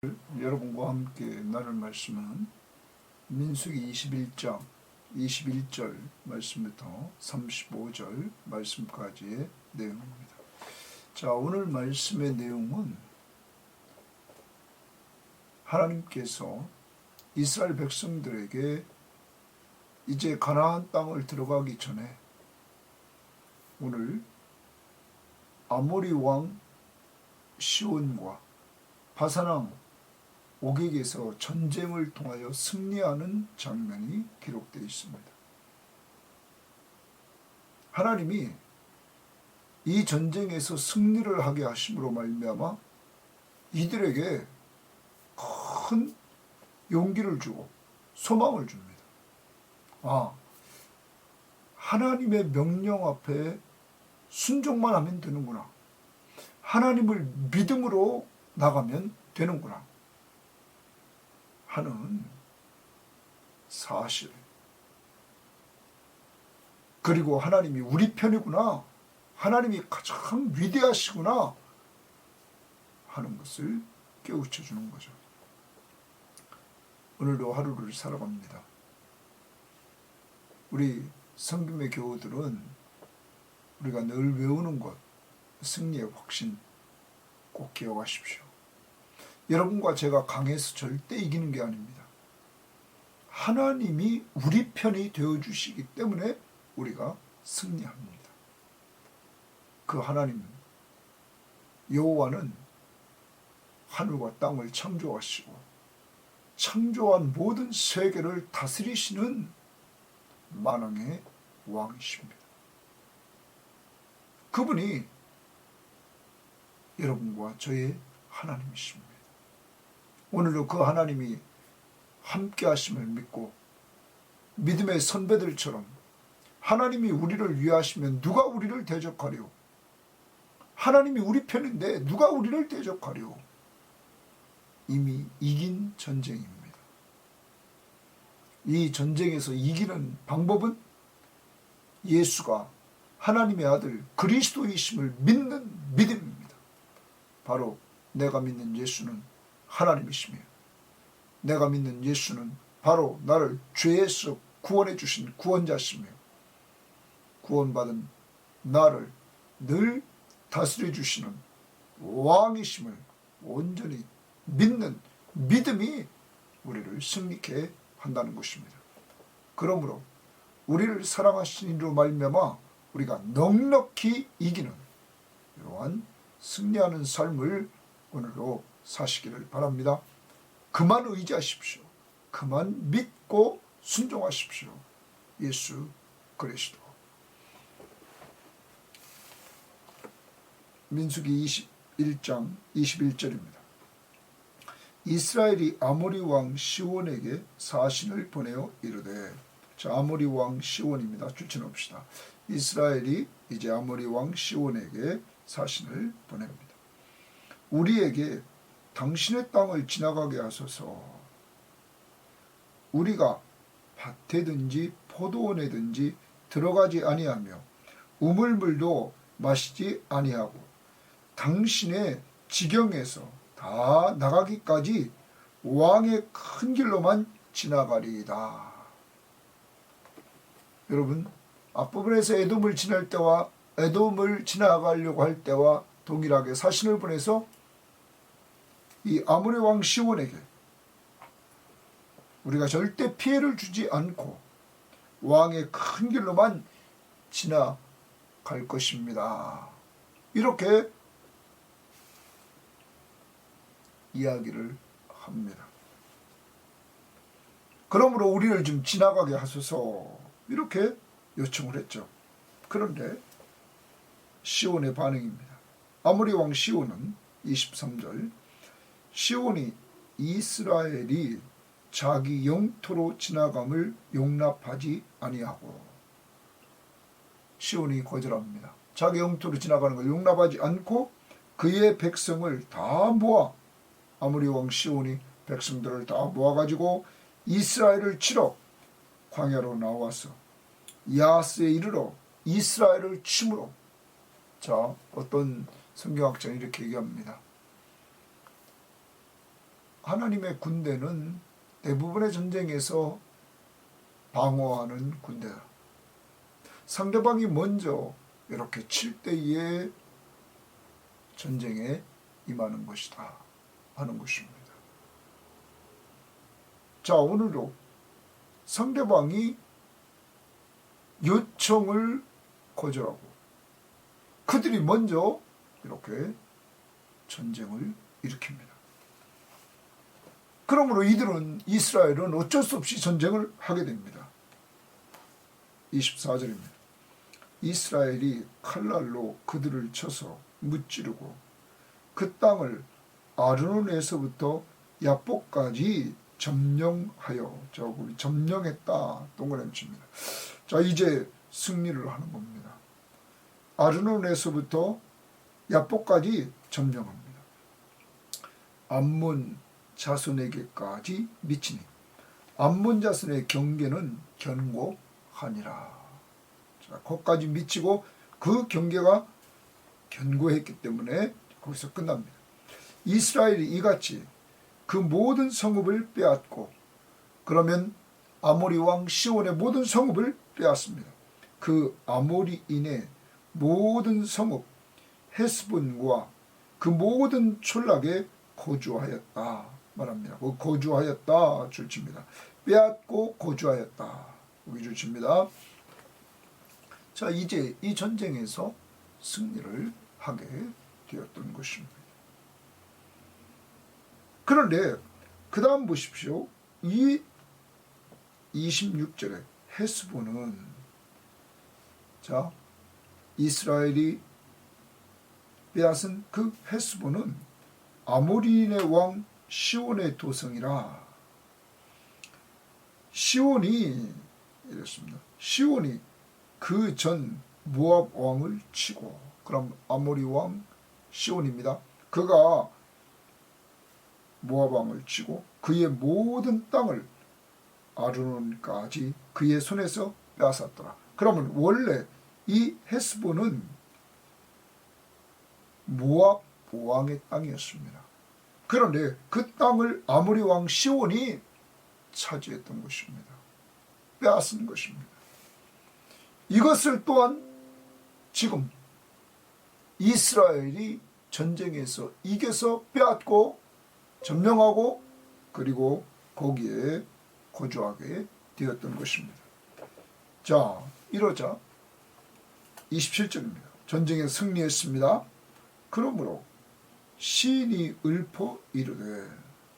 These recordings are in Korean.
여러분과 함께 나눌 말씀은 민수기 21장 21절 말씀부터 35절 말씀까지의 내용입니다. 자, 오늘 말씀의 내용은 하나님께서 이스라엘 백성들에게 이제 가나안 땅을 들어가기 전에 오늘 아모리 왕 시온과 바산 오객에서 전쟁을 통하여 승리하는 장면이 기록되어 있습니다. 하나님이 이 전쟁에서 승리를 하게 하심으로 말미암아 이들에게 큰 용기를 주고 소망을 줍니다. 하나님의 명령 앞에 순종만 하면 되는구나. 하나님을 믿음으로 나가면 되는구나 하는 사실, 그리고 하나님이 우리 편이구나, 하나님이 가장 위대하시구나 하는 것을 깨우쳐 주는 거죠. 오늘도 하루를 살아갑니다. 우리 성김의 교우들은 우리가 늘 외우는 것, 승리의 확신 꼭 기억하십시오. 여러분과 제가 강해서 절대 이기는 게 아닙니다. 하나님이 우리 편이 되어주시기 때문에 우리가 승리합니다. 그 하나님 여호와는 하늘과 땅을 창조하시고 창조한 모든 세계를 다스리시는 만왕의 왕이십니다. 그분이 여러분과 저의 하나님이십니다. 오늘도 그 하나님이 함께 하심을 믿고 믿음의 선배들처럼 하나님이 우리를 위하시면 누가 우리를 대적하리오? 하나님이 우리 편인데 누가 우리를 대적하리오? 이미 이긴 전쟁입니다. 이 전쟁에서 이기는 방법은 예수가 하나님의 아들 그리스도이심을 믿는 믿음입니다. 바로 내가 믿는 예수는 하나님이시며 내가 믿는 예수는 바로 나를 죄에서 구원해 주신 구원자시며 구원받은 나를 늘 다스려 주시는 왕이심을 온전히 믿는 믿음이 우리를 승리케 한다는 것입니다. 그러므로 우리를 사랑하신 이로 말미암아 우리가 넉넉히 이기는 이러한 승리하는 삶을 오늘도 사시기를 바랍니다. 그만 의지하십시오. 그만 믿고 순종하십시오. 예수 그리스도. 민수기 21장 21절입니다. 이스라엘이 아모리 왕 시온에게 사신을 보내어 이르되, 자, 아모리 왕 시온입니다. 줄쳐놓읍시다. 이스라엘이 이제 아모리 왕 시온에게 사신을 보냅니다. 우리에게 당신의 땅을 지나가게 하소서. 우리가 밭에든지 포도원에든지 들어가지 아니하며 우물물도 마시지 아니하고 당신의 지경에서 다 나가기까지 왕의 큰 길로만 지나가리이다. 여러분, 앞부분에서 에돔을 지날 때와 에돔을 지나가려고 할 때와 동일하게 사신을 보내서 이 아모리 왕 시온에게 우리가 절대 피해를 주지 않고 왕의 큰 길로만 지나갈 것입니다. 이렇게 이야기를 합니다. 그러므로 우리를 좀 지나가게 하소서 이렇게 요청을 했죠. 그런데 시온의 반응입니다. 아모리 왕 시온은 23절, 시온이 이스라엘이 자기 영토로 지나감을 용납하지 아니하고, 시온이 거절합니다. 자기 영토로 지나가는 걸 용납하지 않고 그의 백성을 다 모아, 아모리 왕 시온이 백성들을 다 모아가지고 이스라엘을 치러 광야로 나와서 야스에 이르러 이스라엘을 치므로, 자, 어떤 성경학자는 이렇게 얘기합니다. 하나님의 군대는 대부분의 전쟁에서 방어하는 군대다. 상대방이 먼저 이렇게 7대2의 전쟁에 임하는 것이다 하는 것입니다. 자, 오늘도 상대방이 요청을 거절하고 그들이 먼저 이렇게 전쟁을 일으킵니다. 그러므로 이스라엘은 어쩔 수 없이 전쟁을 하게 됩니다. 24절입니다. 이스라엘이 칼날로 그들을 쳐서 무찌르고 그 땅을 아르논에서부터 야복까지 점령하여, 자, 우리 점령했다 동그라미 칩니다. 자, 이제 승리를 하는 겁니다. 아르논에서부터 야복까지 점령합니다. 암몬 자손에게까지 미치니 암몬 자손의 경계는 견고하니라. 자, 거기까지 미치고 그 경계가 견고했기 때문에 거기서 끝납니다. 이스라엘이 이같이 그 모든 성읍을 빼앗고, 그러면 아모리 왕 시온의 모든 성읍을 빼앗습니다. 그 아모리인의 모든 성읍 헤스본과 그 모든 촌락에 거주하였다 말합니다. 거주하였다 줄칩니다. 빼앗고 거주하였다 여기 줄칩니다. 자, 이제 이 전쟁에서 승리를 하게 되었던 것입니다. 그런데 그 다음 보십시오. 이 26절에 헤스본은, 자, 이스라엘이 빼앗은 그 헤스본은 아모리인의 왕 시온의 도성이라. 시온이 이랬습니다. 시온이 그 전 모압 왕을 치고, 그럼 아모리 왕 시온입니다. 그가 모압 왕을 치고 그의 모든 땅을 아르논까지 그의 손에서 빼앗았더라. 그러면 원래 이 헤스본은 모압 왕의 땅이었습니다. 그런데 그 땅을 아모리 왕 시온이 차지했던 것입니다. 빼앗은 것입니다. 이것을 또한 지금 이스라엘이 전쟁에서 이겨서 빼앗고 점령하고 그리고 거기에 거주하게 되었던 것입니다. 자, 이러자 27절입니다. 전쟁에 승리했습니다. 그러므로 시인이 읊어 이르되,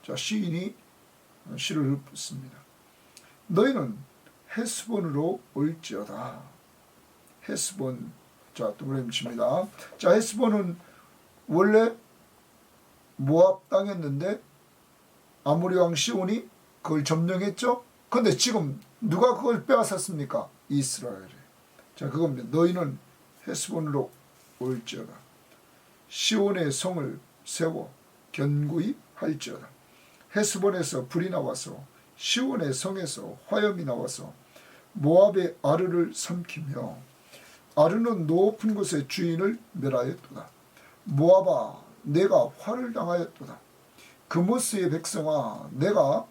자, 시인이 시를 읊습니다. 너희는 헤스본으로 올지어다. 헤스본, 자, 동그라미 칩니다. 자, 헤스본은 원래 모압 땅이었는데 아모리 왕 시온이 그걸 점령했죠. 그런데 지금 누가 그걸 빼앗았습니까? 이스라엘이. 자, 그겁니다. 너희는 헤스본으로 올지어다. 시온의 성을 세워 견고히 할지어다. 헤스본에서 불이 나와서 시온의 성에서 화염이 나와서 모압의 아르를 삼키며 아르는 높은 곳의 주인을 멸하였도다. 모압아, 내가 화를 당하였도다. 그모스의 백성아, 내가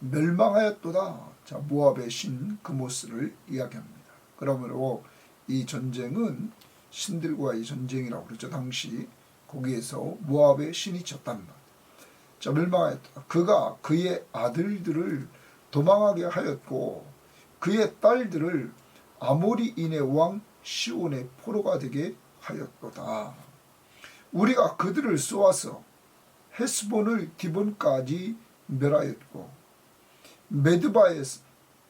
멸망하였도다. 자, 모압의 신 그모스를 이야기합니다. 그러므로 이 전쟁은 신들과의 전쟁이라고 그러죠. 당시 거기에서 모압의 신이 졌단 말. 자, 멸망하였다. 그가 그의 아들들을 도망하게 하였고 그의 딸들을 아모리인의 왕 시온의 포로가 되게 하였도다. 우리가 그들을 쏘아서 헤스본을 디본까지 멸하였고 메드바에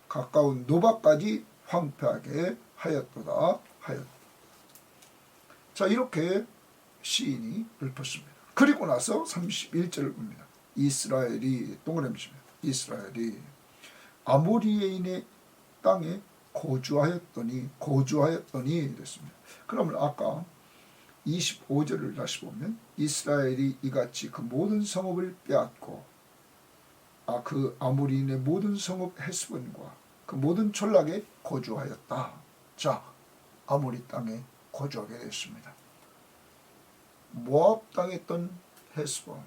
가까운 노바까지 황폐하게 하였도다 하였다. 자, 이렇게 시인이 읊었습니다. 그리고 나서 31절을 봅니다. 이스라엘이 동그라미입니다. 이스라엘이 아모리인의 땅에 거주하였더니 됐습니다. 그러면 아까 25절을 다시 보면 이스라엘이 이같이 그 모든 성읍을 빼앗고 그 아모리인의 모든 성읍 헤스본과 그 모든 촌락에 거주하였다. 자, 아모리 땅에 거주하게 됐습니다. 모압 땅에 있던 헤스본,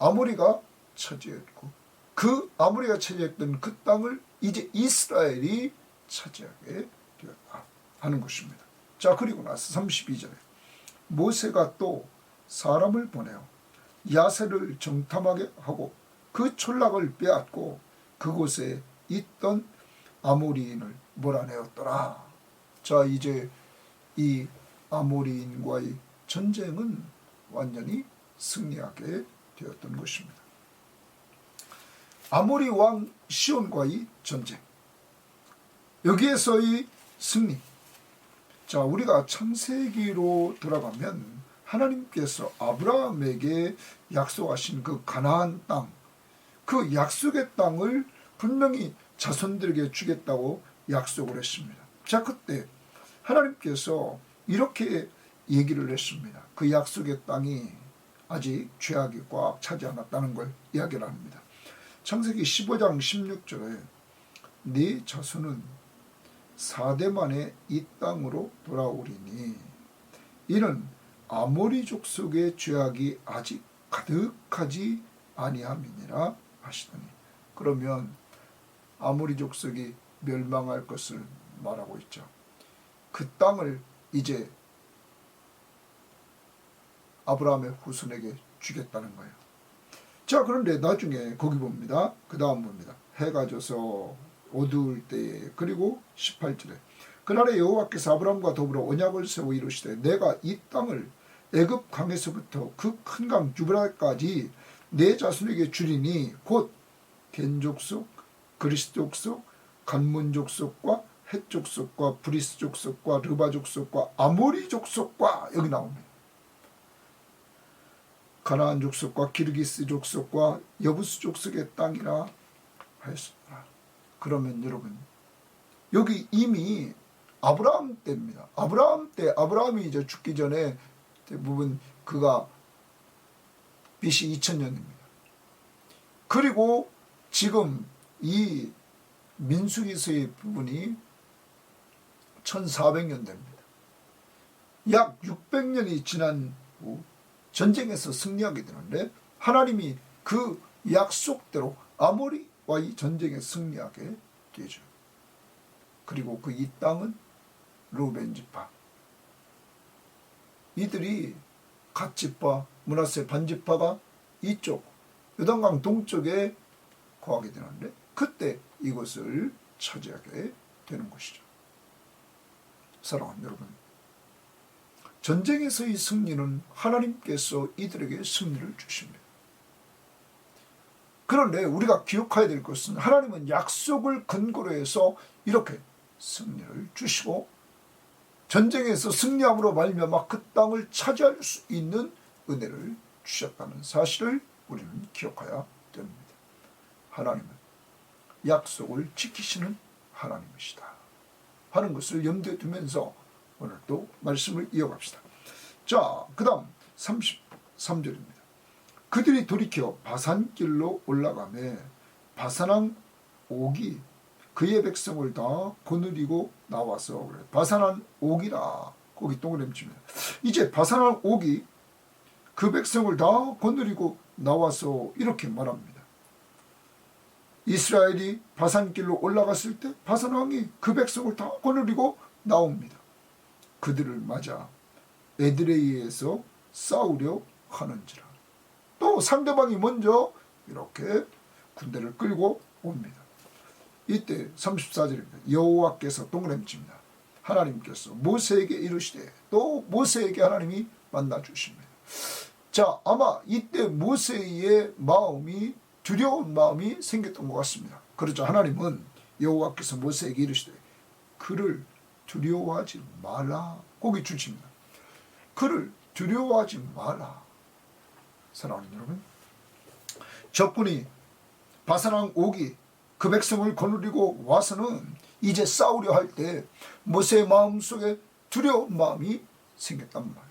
아모리가 차지했고, 그 아모리가 차지했던 그 땅을 이제 이스라엘이 차지하게 되었다 하는 것입니다. 자, 그리고 나서 32절에 모세가 또 사람을 보내어 야세를 정탐하게 하고 그 촌락을 빼앗고 그곳에 있던 아모리인을 몰아내었더라. 자, 이제 이 아모리인과의 전쟁은 완전히 승리하게 되었던 것입니다. 아모리 왕 시온과의 전쟁, 여기에서의 승리. 자, 우리가 창세기로 돌아가면 하나님께서 아브라함에게 약속하신 그 가나안 땅, 그 약속의 땅을 분명히 자손들에게 주겠다고 약속을 했습니다. 자, 그때 하나님께서 이렇게 얘기를 했습니다. 그 약속의 땅이 아직 죄악이 꽉 차지 않았다는 걸 이야기를 합니다. 창세기 15장 16절에 네 자손은 4대 만에 이 땅으로 돌아오리니 이는 아모리 족속의 죄악이 아직 가득하지 아니함이니라 하시더니, 그러면 아모리 족속이 멸망할 것을 말하고 있죠. 그 땅을 이제 아브라함의 후손에게 주겠다는 거예요. 자, 그런데 나중에 거기 봅니다. 그 다음 봅니다. 해가 져서 어두울 때에, 그리고 18절에 그날에 여호와께서 아브라함과 더불어 언약을 세워 이루시되 내가 이 땅을 애굽 강에서부터 그 큰 강 유브라까지 내 자손에게 주리니 곧 겐 족속, 그리스 족속, 간문 족속과 헷 족속과 브리스 족속과 르바 족속과 아모리 족속과, 여기 나옵니다. 가나안 족속과 기르기스 족속과 여부스 족속의 땅이라 하였습니다. 그러면 여러분, 여기 이미 아브라함 때입니다. 아브라함 때, 아브라함이 이제 죽기 전에 대부분 그가 BC 2000년입니다. 그리고 지금 이 민수기서의 부분이 1400년 됩니다. 약 600년이 지난 후 전쟁에서 승리하게 되는데 하나님이 그 약속대로 아모리와의 전쟁에 승리하게 되죠. 그리고 그 이 땅은 루벤 지파, 이들이 갓 지파, 므낫세 반 지파가 이쪽 요단강 동쪽에 거하게 되는데 그때 이것을 차지하게 되는 것이죠. 사랑하는 여러분, 전쟁에서의 승리는 하나님께서 이들에게 승리를 주십니다. 그런데 우리가 기억해야 될 것은 하나님은 약속을 근거로 해서 이렇게 승리를 주시고 전쟁에서 승리함으로 말미암아 그 땅을 차지할 수 있는 은혜를 주셨다는 사실을 우리는 기억해야 됩니다. 하나님은 약속을 지키시는 하나님이시다 하는 것을 염두에 두면서 오늘도 말씀을 이어갑시다. 자, 그 다음 33절입니다. 그들이 돌이켜 바산길로 올라가매 바산왕 옥이 그의 백성을 다 거느리고 나와서, 그래, 바산왕 옥이라 거기 동그라미 칩니다. 이제 바산왕 옥이 그 백성을 다 거느리고 나와서 이렇게 말합니다. 이스라엘이 바산길로 올라갔을 때 바산왕이 그 백성을 다 거느리고 나옵니다. 그들을 맞아 에드레이에서 싸우려 하는지라. 또 상대방이 먼저 이렇게 군대를 끌고 옵니다. 이때 34절입니다. 여호와께서 동그라미 칩니다. 하나님께서 모세에게 이르시되, 또 모세에게 하나님이 만나 주십니다. 자, 아마 이때 모세의 마음이 두려운 마음이 생겼던 것 같습니다. 그렇죠. 하나님은 여호와께서 모세에게 이르시되 그를 두려워하지 마라. 거기 주십니다. 그를 두려워하지 마라. 사랑하는 여러분, 적군이 바산왕 옥이 그 백성을 거느리고 와서는 이제 싸우려 할 때 모세의 마음속에 두려운 마음이 생겼단 말이에요.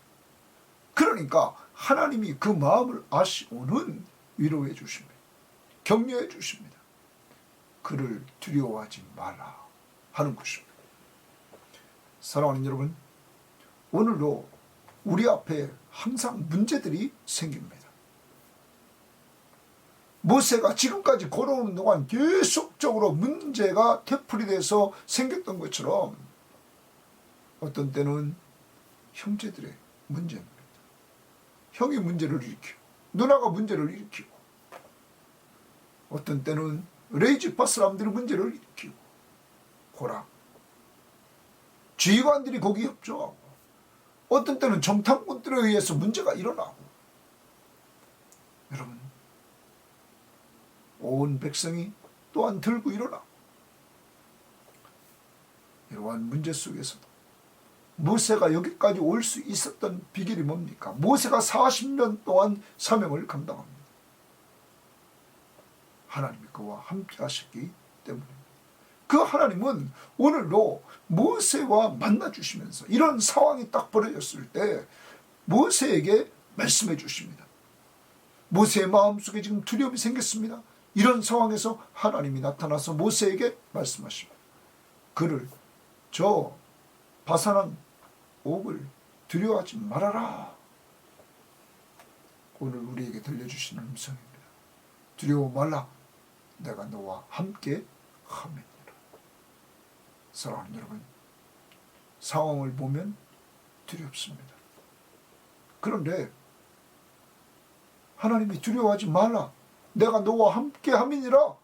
그러니까 하나님이 그 마음을 아시고는 위로해 주십니다. 격려해 주십니다. 그를 두려워하지 마라 하는 것입니다. 사랑하는 여러분, 오늘도 우리 앞에 항상 문제들이 생깁니다. 모세가 지금까지 걸어오는 동안 계속적으로 문제가 되풀이돼서 생겼던 것처럼 어떤 때는 형제들의 문제입니다. 형이 문제를 일으키고 누나가 문제를 일으키고 어떤 때는 레이지파 사람들이 문제를 일으키고 고라 지휘관들이 거기 협조하고 어떤 때는 정탐꾼들에 의해서 문제가 일어나고 여러분 온 백성이 또한 들고 일어나고 이러한 문제 속에서도 모세가 여기까지 올 수 있었던 비결이 뭡니까? 모세가 40년 동안 사명을 감당합니다. 하나님이 그와 함께 하셨기 때문입니다. 그 하나님은 오늘도 모세와 만나 주시면서 이런 상황이 딱 벌어졌을 때 모세에게 말씀해 주십니다. 모세의 마음속에 지금 두려움이 생겼습니다. 이런 상황에서 하나님이 나타나서 모세에게 말씀하십니다. 그를 저 바산한 옥을 두려워하지 말아라. 오늘 우리에게 들려주시는 음성입니다. 두려워 말라. 내가 너와 함께 함이니라. 사랑하는 여러분, 상황을 보면 두렵습니다. 그런데 하나님이 두려워하지 말라. 내가 너와 함께 함이니라.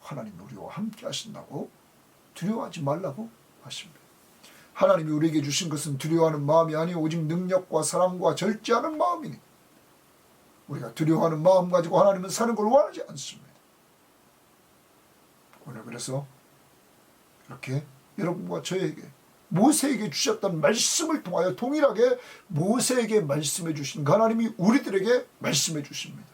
하나님이 우리와 함께 하신다고 두려워하지 말라고 하십니다. 하나님이 우리에게 주신 것은 두려워하는 마음이 아니오 오직 능력과 사랑과 절제하는 마음이니 우리가 두려워하는 마음 가지고 하나님은 사는 걸 원하지 않습니다. 오늘 그래서 이렇게 여러분과 저에게 모세에게 주셨던 말씀을 통하여 동일하게 모세에게 말씀해 주신 하나님이 우리들에게 말씀해 주십니다.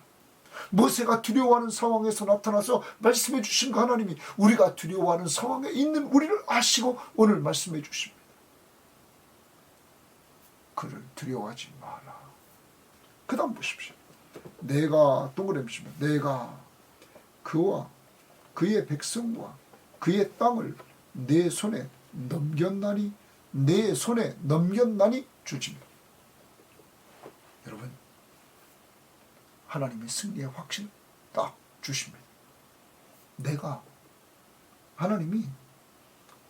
모세가 두려워하는 상황에서 나타나서 말씀해 주신 하나님이 우리가 두려워하는 상황에 있는 우리를 아시고 오늘 말씀해 주십니다. 그를 두려워하지 마라. 그 다음 보십시오. 내가 동그라미 치면 내가 그와 그의 백성과 그의 땅을 내 손에 넘겼나니 내 손에 넘겼나니 주십니다. 여러분 하나님의 승리의 확신을 딱 주십니다. 내가 하나님이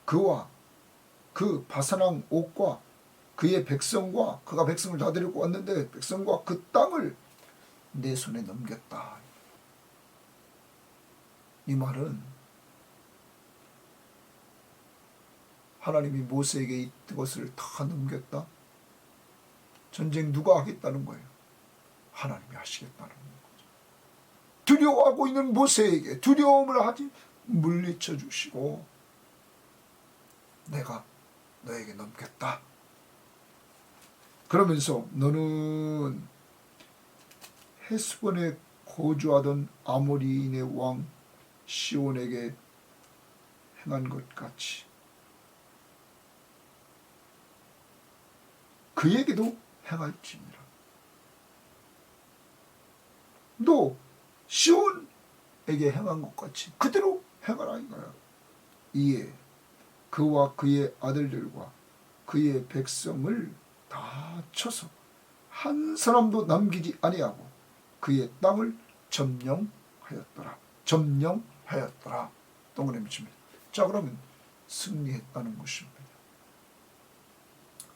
그와 그 바산왕 옥과 그의 백성과 그가 백성을 다 데리고 왔는데 백성과 그 땅을 내 손에 넘겼다. 이 말은 하나님이 모세에게 이것을 다 넘겼다. 전쟁 누가 하겠다는 거예요? 하나님이 하시겠다는 거죠. 두려워하고 있는 모세에게 두려움을 하지 물리쳐 주시고 내가 너에게 넘겼다. 그러면서 너는 헤스본에 거주하던 아모리인의 왕 시온에게 행한 것 같이 그에게도 행할지니라. 너 시온에게 행한 것 같이 그대로 행하라 이거야. 이에 그와 그의 아들들과 그의 백성을 다 쳐서 한 사람도 남기지 아니하고 그의 땅을 점령하였더라. 점령하였더라. 동그라미 칩니다. 자, 그러면 승리했다는 것입니다.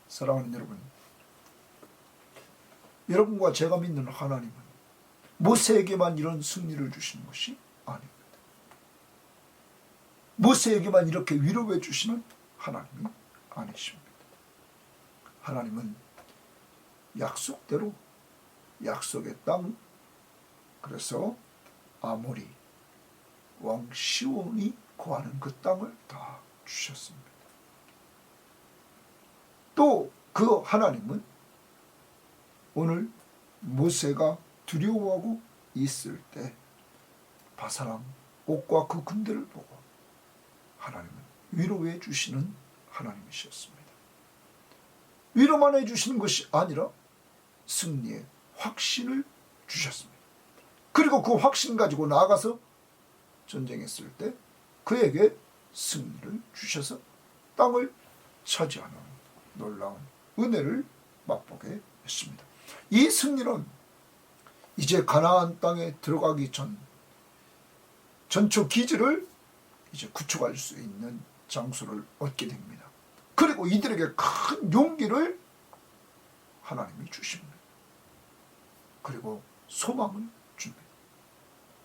사랑하는 여러분, 여러분과 제가 믿는 하나님은 모세에게만 이런 승리를 주시는 것이 아닙니다. 모세에게만 이렇게 위로해 주시는 하나님이 아니십니다. 하나님은 약속대로 약속의 땅, 그래서 아모리 왕 시온이 거하는 그 땅을 다 주셨습니다. 또 그 하나님은 오늘 모세가 두려워하고 있을 때 바사람 옥과 그 군대를 보고 하나님은 위로해 주시는 하나님이셨습니다. 위로만 해 주시는 것이 아니라 승리의 확신을 주셨습니다. 그리고 그 확신 가지고 나아가서 전쟁했을 때 그에게 승리를 주셔서 땅을 차지하는 놀라운 은혜를 맛보게 했습니다. 이 승리는 이제 가나안 땅에 들어가기 전 전초 기지를 이제 구축할 수 있는 장소를 얻게 됩니다. 그리고 이들에게 큰 용기를 하나님이 주십니다. 그리고 소망을 줍니다.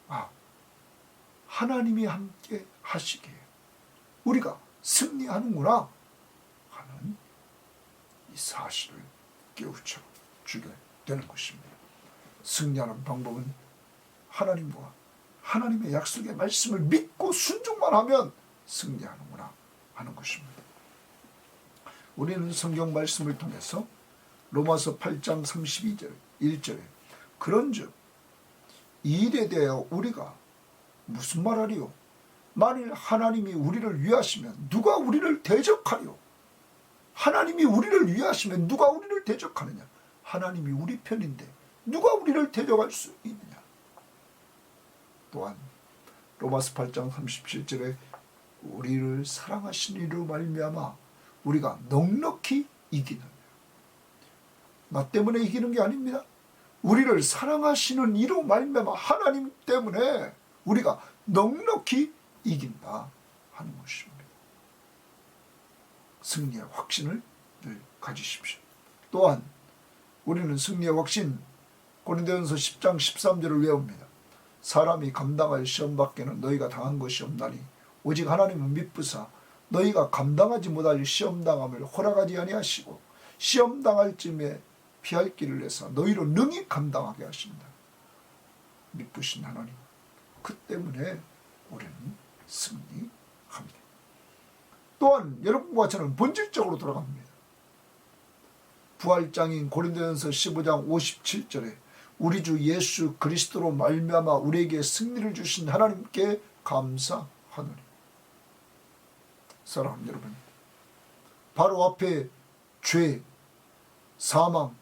아, 하나님이 함께 하시기에 우리가 승리하는구나 하는 이 사실을 깨우쳐 주게 되는 것입니다. 승리하는 방법은 하나님과 하나님의 약속의 말씀을 믿고 순종만 하면 승리하는구나 하는 것입니다. 우리는 성경 말씀을 통해서 로마서 8장 32절 1절에 그런즉 이 일에 대하여 우리가 무슨 말하리요? 만일 하나님이 우리를 위하시면 누가 우리를 대적하리요? 하나님이 우리를 위하시면 누가 우리를 대적하느냐? 하나님이 우리 편인데 누가 우리를 대적할 수 있느냐? 또한 로마서 8장 37절에 우리를 사랑하신 이로 말미암아 우리가 넉넉히 이기는, 나 때문에 이기는 게 아닙니다. 우리를 사랑하시는 이로 말미암아 하나님 때문에 우리가 넉넉히 이긴다 하는 것입니다. 승리의 확신을 늘 가지십시오. 또한 우리는 승리의 확신, 고린도전서 10장 13절을 외웁니다. 사람이 감당할 시험 밖에는 너희가 당한 것이 없나니 오직 하나님은 미쁘사 너희가 감당하지 못할 시험당함을 허락하지 아니하시고 시험당할 쯤에 피할 길을 내사 너희로 능히 감당하게 하신다. 미쁘신 하나님, 그 때문에 우리는 승리합니다. 또한 여러분과 저는 본질적으로 돌아갑니다. 부활장인 고린도전서 15장 57절에 우리 주 예수 그리스도로 말미암아 우리에게 승리를 주신 하나님께 감사하노니. 사랑하는 여러분, 바로 앞에 죄, 사망,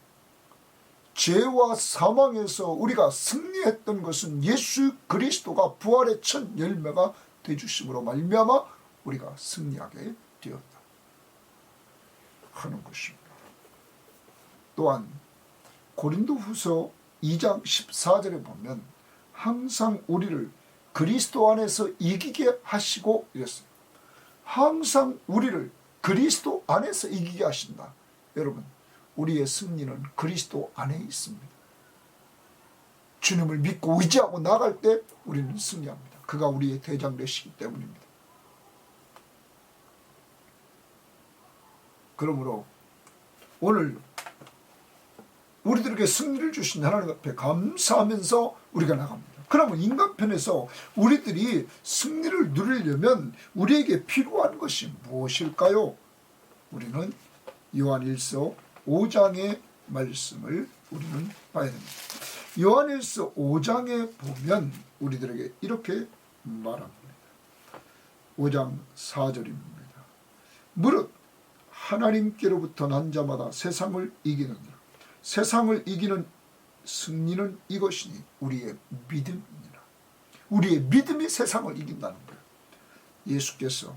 죄와 사망에서 우리가 승리했던 것은 예수 그리스도가 부활의 첫 열매가 되주심으로 말미암아 우리가 승리하게 되었다 하는 것입니다. 또한 고린도후서 2장 14절에 보면 항상 우리를 그리스도 안에서 이기게 하시고 이랬어요. 항상 우리를 그리스도 안에서 이기게 하신다. 여러분, 우리의 승리는 그리스도 안에 있습니다. 주님을 믿고 의지하고 나갈 때 우리는 승리합니다. 그가 우리의 대장 되시기 때문입니다. 그러므로 오늘 우리들에게 승리를 주신 하나님 앞에 감사하면서 우리가 나갑니다. 그러면 인간편에서 우리들이 승리를 누리려면 우리에게 필요한 것이 무엇일까요? 우리는 요한일서 5장의 말씀을 우리는 봐야 됩니다. 요한일서 5장에 보면 우리들에게 이렇게 말합니다. 5장 4절입니다. 무릇 하나님께로부터 난 자마다 세상을 이기느니라. 세상을 이기는 승리는 이것이니 우리의 믿음이니라. 우리의 믿음이 세상을 이긴다는 거예요. 예수께서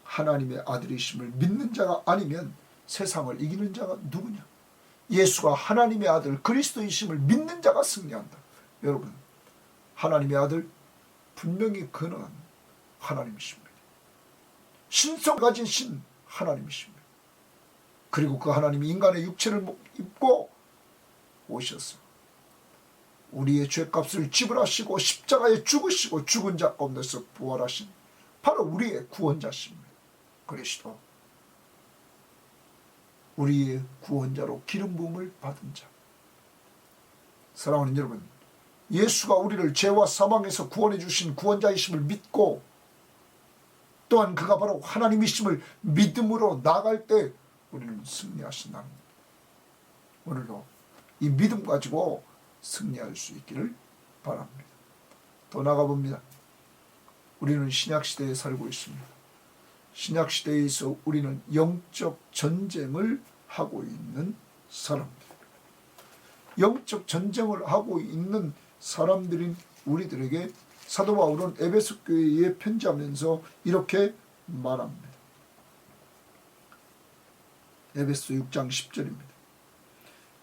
하나님의 아들이심을 믿는 자가 아니면 세상을 이기는 자가 누구냐? 예수가 하나님의 아들 그리스도이심을 믿는 자가 승리한다. 여러분, 하나님의 아들 분명히 그는 하나님이십니다. 신성 가진 신 하나님이십니다. 그리고 그 하나님이 인간의 육체를 입고 오셔서 우리의 죄값을 지불하시고 십자가에 죽으시고 죽은 자 가운데서 부활하신 바로 우리의 구원자십니다. 그리스도, 우리의 구원자로 기름 부음을 받은 자. 사랑하는 여러분, 예수가 우리를 죄와 사망에서 구원해 주신 구원자이심을 믿고 또한 그가 바로 하나님이심을 믿음으로 나갈 때 우리는 승리하신다는 겁니다. 오늘도 이 믿음 가지고 승리할 수 있기를 바랍니다. 더 나가봅니다. 우리는 신약시대에 살고 있습니다. 신약시대에서 우리는 영적 전쟁을 하고 있는 사람들, 영적 전쟁을 하고 있는 사람들인 우리들에게 사도 바울은 에베소 교회에 편지하면서 이렇게 말합니다. 에베소 6장 10절입니다.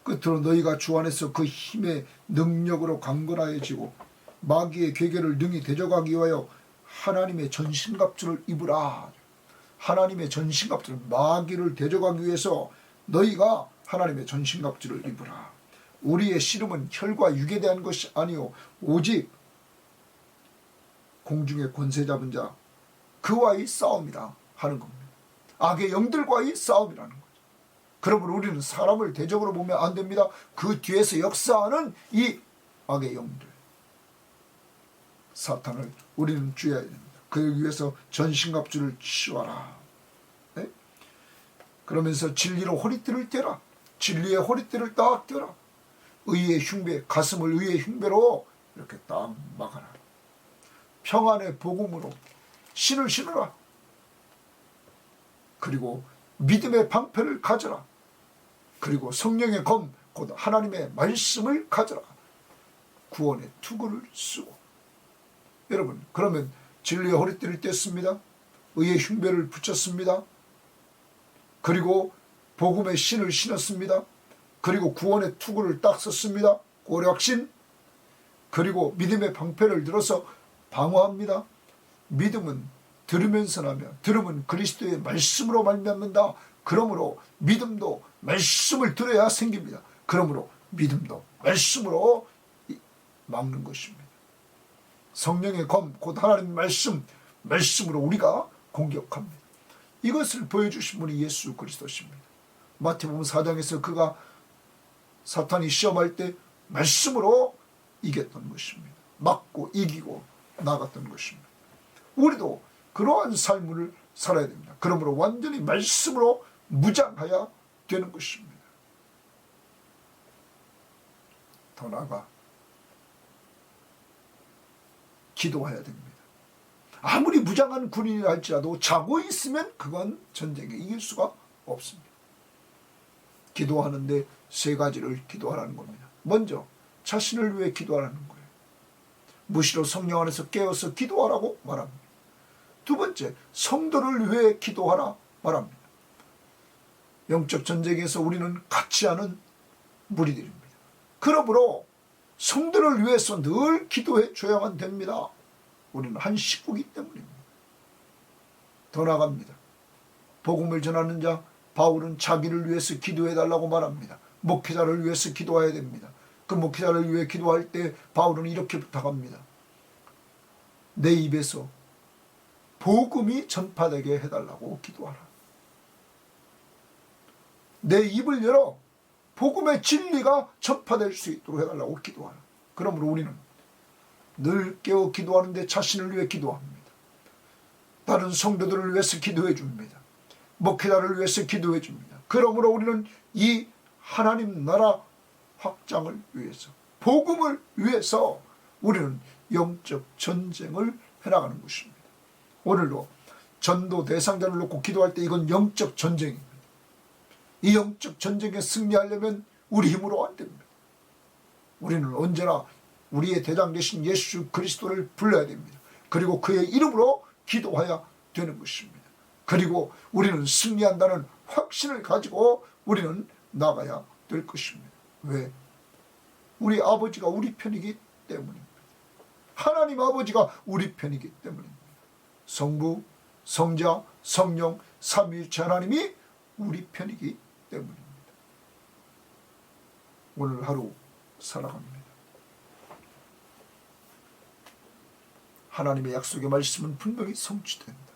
끝으로 너희가 주 안에서 그 힘의 능력으로 강건하여지고 마귀의 괴계를 능히 대적하기 위하여 하나님의 전신갑주를 입으라. 하나님의 전신갑주를, 마귀를 대적하기 위해서 너희가 하나님의 전신갑주를 입으라. 우리의 씨름은 혈과 육에 대한 것이 아니요 오직 공중의 권세 잡은 자 그와의 싸움이라 하는 겁니다. 악의 영들과의 싸움이라는 거죠. 그러므로 우리는 사람을 대적으로 보면 안 됩니다. 그 뒤에서 역사하는 이 악의 영들, 사탄을 우리는 주의해야 됩니다. 그러기 위해서 전신갑주를 취하라. 네? 그러면서 진리로 허리띠를 떼라. 진리의 허리띠를 딱 떼라. 의의 흉배, 가슴을 의의 흉배로 이렇게 딱 막아라. 평안의 복음으로 신을 신으라. 그리고 믿음의 방패를 가져라. 그리고 성령의 검, 곧 하나님의 말씀을 가져라. 구원의 투구를 쓰고. 여러분, 그러면 진리의 허리띠를 뗐습니다. 의의 흉배를 붙였습니다. 그리고 복음의 신을 신었습니다. 그리고 구원의 투구를 딱 썼습니다. 고력신. 그리고 믿음의 방패를 들어서 방어합니다. 믿음은 들으면서 나며 들음은 그리스도의 말씀으로 말미암는다. 그러므로 믿음도 말씀을 들어야 생깁니다. 그러므로 믿음도 말씀으로 막는 것입니다. 성령의 검, 곧 하나님의 말씀으로 우리가 공격합니다. 이것을 보여주신 분이 예수 그리스도십니다. 마태복음 4장에서 그가 사탄이 시험할 때 말씀으로 이겼던 것입니다. 막고 이기고 나갔던 것입니다. 우리도 그러한 삶을 살아야 됩니다. 그러므로 완전히 말씀으로 무장해야 되는 것입니다. 더 나아가 기도해야 됩니다. 아무리 무장한 군인이라 할지라도 자고 있으면 그건 전쟁에 이길 수가 없습니다. 기도하는데 세 가지를 기도하라는 겁니다. 먼저 자신을 위해 기도하라는 거예요. 무시로 성령 안에서 깨어서 기도하라고 말합니다. 두 번째, 성도를 위해 기도하라 말합니다. 영적 전쟁에서 우리는 같이 하는 무리들입니다. 그러므로 성도를 위해서 늘 기도해 줘야만 됩니다. 우리는 한 식구이기 때문입니다. 더 나아갑니다. 복음을 전하는 자 바울은 자기를 위해서 기도해 달라고 말합니다. 목회자를 위해서 기도해야 됩니다. 그 목회자를 위해 기도할 때 바울은 이렇게 부탁합니다. 내 입에서 복음이 전파되게 해달라고 기도하라. 내 입을 열어 복음의 진리가 전파될 수 있도록 해달라고 기도하라. 그러므로 우리는 늘 깨어 기도하는데 자신을 위해 기도합니다. 다른 성도들을 위해서 기도해 줍니다. 목회자를 위해서 기도해 줍니다. 그러므로 우리는 이 하나님 나라 확장을 위해서, 복음을 위해서 우리는 영적 전쟁을 해나가는 것입니다. 오늘도 전도 대상자를 놓고 기도할 때 이건 영적 전쟁입니다. 이 영적 전쟁에 승리하려면 우리 힘으로 안 됩니다. 우리는 언제나 우리의 대장 되신 예수 그리스도를 불러야 됩니다. 그리고 그의 이름으로 기도해야 되는 것입니다. 그리고 우리는 승리한다는 확신을 가지고 우리는 나가야 될 것입니다. 왜? 우리 아버지가 우리 편이기 때문입니다. 하나님 아버지가 우리 편이기 때문입니다. 성부, 성자, 성령, 삼위일체 하나님이 우리 편이기 때문입니다. 오늘 하루 살아갑니다. 하나님의 약속의 말씀은 분명히 성취된다.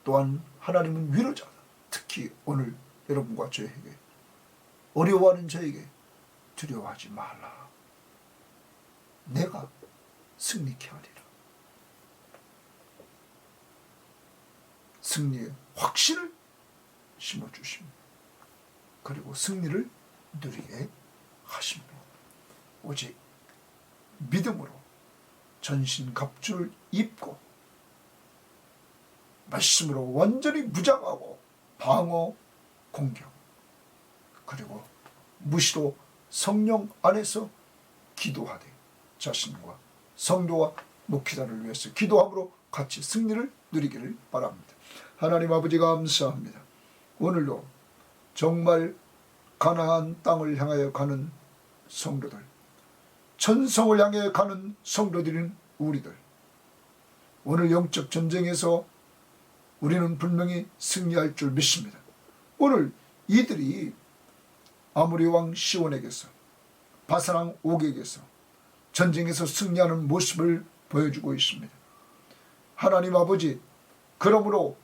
또한 하나님은 위로자다. 특히 오늘 여러분과 저에게, 어려워하는 저에게 두려워하지 말라. 내가 승리케 하리라. 승리의 확신을 심어주십니다. 그리고 승리를 누리게 하십니다. 오직 믿음으로 전신갑주를 입고 말씀으로 완전히 무장하고 방어, 공격, 그리고 무시로 성령 안에서 기도하되 자신과 성도와 목회자를 위해서 기도함으로 같이 승리를 누리기를 바랍니다. 하나님 아버지 감사합니다. 오늘도 정말 가나안 땅을 향하여 가는 성도들, 천성을 향해 가는 성도들인 우리들, 오늘 영적 전쟁에서 우리는 분명히 승리할 줄 믿습니다. 오늘 이들이 아모리 왕 시온에게서, 바사랑 옥에게서 전쟁에서 승리하는 모습을 보여주고 있습니다. 하나님 아버지, 그러므로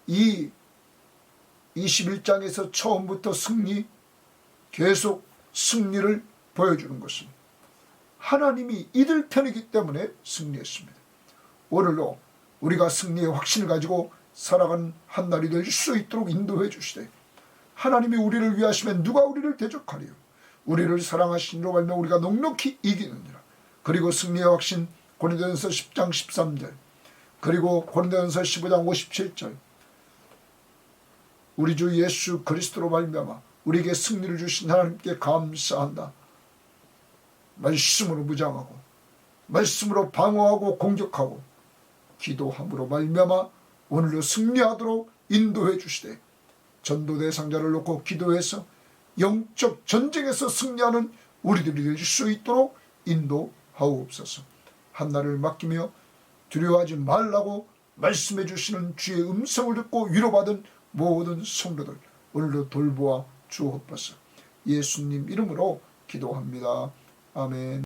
이 21장에서 처음부터 계속 승리를 보여주는 것은 하나님이 이들 편이기 때문에 승리했습니다. 오늘도 우리가 승리의 확신을 가지고 살아가는 한 날이 될 수 있도록 인도해 주시되, 하나님이 우리를 위하시면 누가 우리를 대적하리요. 우리를 사랑하시니로 말며 우리가 넉넉히 이기느니라. 그리고 승리의 확신 고린도전서 10장 13절, 그리고 고린도전서 15장 57절, 우리 주 예수 그리스도로 말미암아 우리에게 승리를 주신 하나님께 감사한다. 말씀으로 무장하고, 말씀으로 방어하고 공격하고, 기도함으로 말미암아 오늘도 승리하도록 인도해 주시되, 전도 대상자를 놓고 기도해서 영적 전쟁에서 승리하는 우리들이 될 수 있도록 인도하옵소서. 한날을 맡기며 두려워하지 말라고 말씀해 주시는 주의 음성을 듣고 위로받은 모든 성도들 오늘도 돌보아 주옵소서. 예수님 이름으로 기도합니다. 아멘.